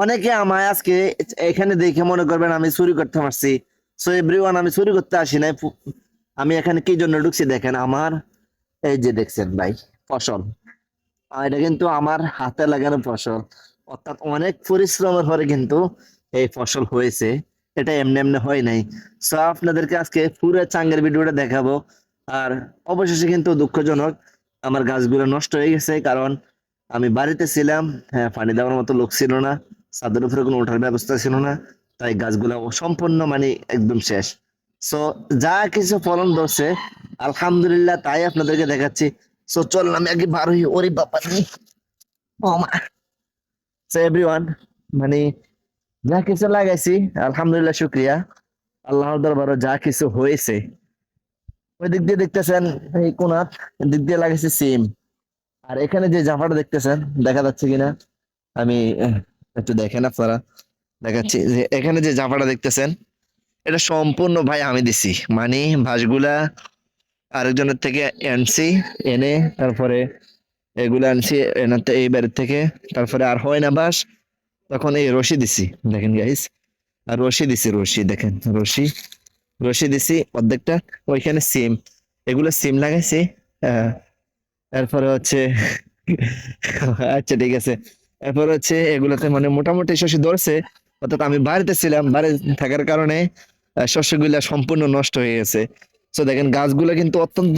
অনেকে আমায় আজকে এখানে দেখে মনে করবেন আমি চুরি করতে পারছি। সো এভরিওয়ান, আমি চুরি করতে আসি নাই। আমি এখানে কি জন্য ঢুকছি দেখেন, আমার এই যে দেখছেন ভাই ফসল, এটা কিন্তু আমার হাতে লাগানো ফসল। অর্থাৎ অনেক পরিশ্রমের পরে কিন্তু এই ফসল হয়েছে। এটা এমনি এমনি হয় নাই। সো আপনাদেরকে আজকে পুরো চাঙ্গের ভিডিওটা দেখাবো। আর অবশেষে কিন্তু দুঃখজনক, আমার গাছগুলো নষ্ট হয়ে গেছে, কারণ আমি বাড়িতে ছিলাম। হ্যাঁ, পানি দেওয়ার মতো লোক ছিল না, ছাদের উপরে কোনো ওঠার ব্যবস্থা ছিল না, তাই গাছগুলো সম্পূর্ণ মানে একদম শেষ। সো যা কিছু ফলন ধরছে আলহামদুলিল্লাহ, তাই আপনাদেরকে দেখাচ্ছি। সো চল আমি আগে বার হই, ওরে বাবা রে, ও মা। সো এভরিওয়ান, মানে যা কিছু লাগাইছি আলহামদুলিল্লাহ, শুক্রিয়া আল্লাহর দরবারে। যা কিছু হয়েছে ওই দিক দিয়ে দেখতেছেন, এই কোনার দিক দিয়ে লাগাইছি সিম। আর এখানে যে জাফাটা দেখতেছেন, দেখা যাচ্ছে কিনা আমি একটু দেখেন আপনারা, দেখাচ্ছি যে এখানে যে জাফাটা দেখতেছেন, এটা সম্পূর্ণ ভাই আমি দিছি। মানে বাঁশগুলা আরেকজনের থেকে আনছি, এনে তারপরে এগুলো আনছি এনাতে এই বাড়ির থেকে। তারপরে আর হয় না বাঁশ, তখন এই রশি দিছি, দেখেন গাইস। আর রশি দিছি, রশি দেখেন, রশি রশি দিছি অর্ধেকটা। ওইখানে সিম, এগুলো সিম লাগাইছি। আহ, এরপরে হচ্ছে আচ্ছা ঠিক আছে, এরপর হচ্ছে এগুলাতে মানে মোটামুটি শস্য ধরছে। অর্থাৎ আমি বাড়িতে ছিলাম, বাড়ি থাকার কারণে শস্যগুলা সম্পূর্ণ নষ্ট হয়ে গেছে। তো দেখেন গাছগুলো কিন্তু অত্যন্ত,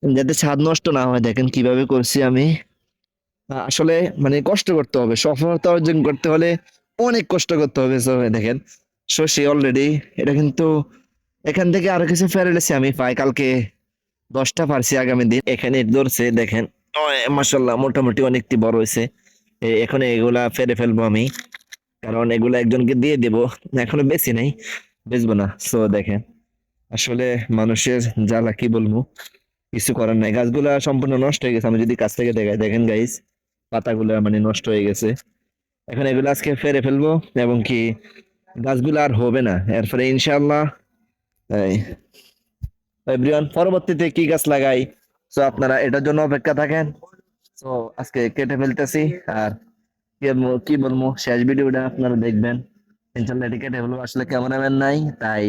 যাতে ছাদ নষ্ট না হয়, দেখেন কিভাবে করছি আমি। আসলে মানে কষ্ট করতে হবে, সফলতা অর্জন করতে হলে অনেক কষ্ট করতে হবে। So, দেখেন শশী অলরেডি, এটা কিন্তু এখান থেকে আরো কিছু ফেরেছি আমি পাই কালকে, 10টা পারছি আগামী দিন। এখানে ধরছে দেখেন, মাসাল্লাহ মোটামুটি অনেকটি বড় হয়েছে। এখন এগুলা ফেরে ফেলবো আমি, কারণ এগুলা একজনকে দিয়ে দেব, এখনো বেশি নাই, বেচবো না। সো দেখেন, আসলে মানুষের জ্বালা কি বলবো, কিছু করার নাই। গাছগুলা সম্পূর্ণ নষ্ট হয়ে গেছে, আমি যদি কাছ থেকে দেখাই, দেখেন গাইস, পাতাগুলা মানে নষ্ট হয়ে গেছে। এখন এগুলো আজকে ফেরে ফেলবো, এবং কি গাছগুলো আর হবে না এরপরে ইনশাআল্লাহ। এভরিওয়ান, পরবর্তীতে কি গাছ লাগাই, তো আপনারা এটার জন্য অপেক্ষা থাকেন। তো আজকে কেটে ফেলতেছি। আর কি বলবো, শেষ ভিডিওটা আপনারা দেখবেন ইনশাআল্লাহ। এটি কেটে ফেলবো, আসলে ক্যামেরাম্যান নাই, তাই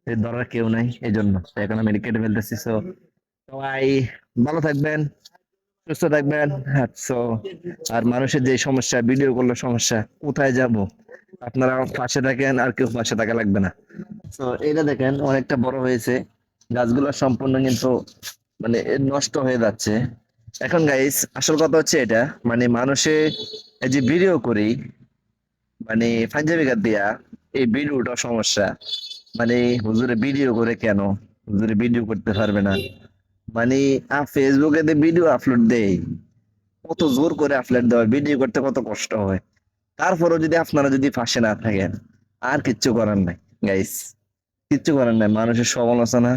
এর ধরার কেউ নাই, এই জন্য তো এখন আমি এটি কেটে ফেলতেছি। তো সবাই ভালো থাকবেন, সুস্থ থাকবেন। সো আর মানুষের যে সমস্যা, ভিডিও করলে সমস্যা, কোথায় যাব, আপনারা পাশে থাকেন, আর কেউ পাশে থাকা লাগবে না। তো এটা দেখেন অনেকটা বড় হয়েছে, গাছগুলো সম্পূর্ণ কিন্তু মানে নষ্ট হয়ে যাচ্ছে। এখন গাইস, আসল কথা হচ্ছে এটা, মানে মানুষে এই যে ভিডিও করি, মানে পাঞ্জাবি গাছ দিয়া, এই ভিডিওটা সমস্যা। মানে হুজুরে ভিডিও করে কেন, হুজুরে ভিডিও করতে পারবে না, মানে ফেসবুকে ভিডিও আপলোড দেয়, কত জোর করে আপলোড দেওয়া, ভিডিও করতে কত কষ্ট হয়। তারপরেও যদি আপনারা যদি পাশে না থাকেন, আর কিচ্ছু করার নাই গাইস, কিচ্ছু করার নাই। মানুষের সমালোচনা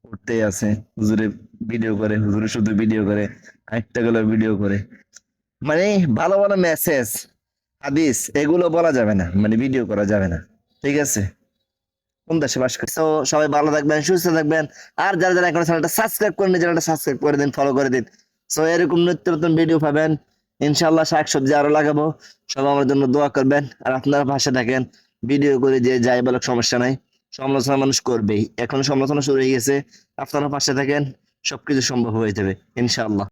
করতেই আছে, হুজুরে ভিডিও করে, হুজুরে শুধু ভিডিও করে, আরেকটা গুলো ভিডিও করে, মানে ভালো ভালো মেসেজ, হাদিস, এগুলো বলা যাবে না, মানে ভিডিও করা যাবে না। ঠিক আছে, কোন দেশে বাস করি। তো সবাই ভালো থাকবেন, সুস্থ থাকবেন। আর যারা যারা এখন চ্যানেলটা সাবস্ক্রাইব করেন, চ্যানেলটা সাবস্ক্রাইব করে দিন, ফলো করে দিন। সো এরকম নিত্য নতুন ভিডিও পাবেন ইনশাআল্লাহ। শাকসবজি আরো লাগাবো, সবাই আমার জন্য দোয়া করবেন। আর আপনারা পাশে থাকেন, ভিডিও করে যে যাই বলুক সমস্যা নাই, সমালোচনা মানুষ করবেই, এখন সমালোচনা শুরু হয়ে গেছে। আপনারা পাশে থাকেন, সবকিছু সম্ভব হয়ে যাবে ইনশাআল্লাহ।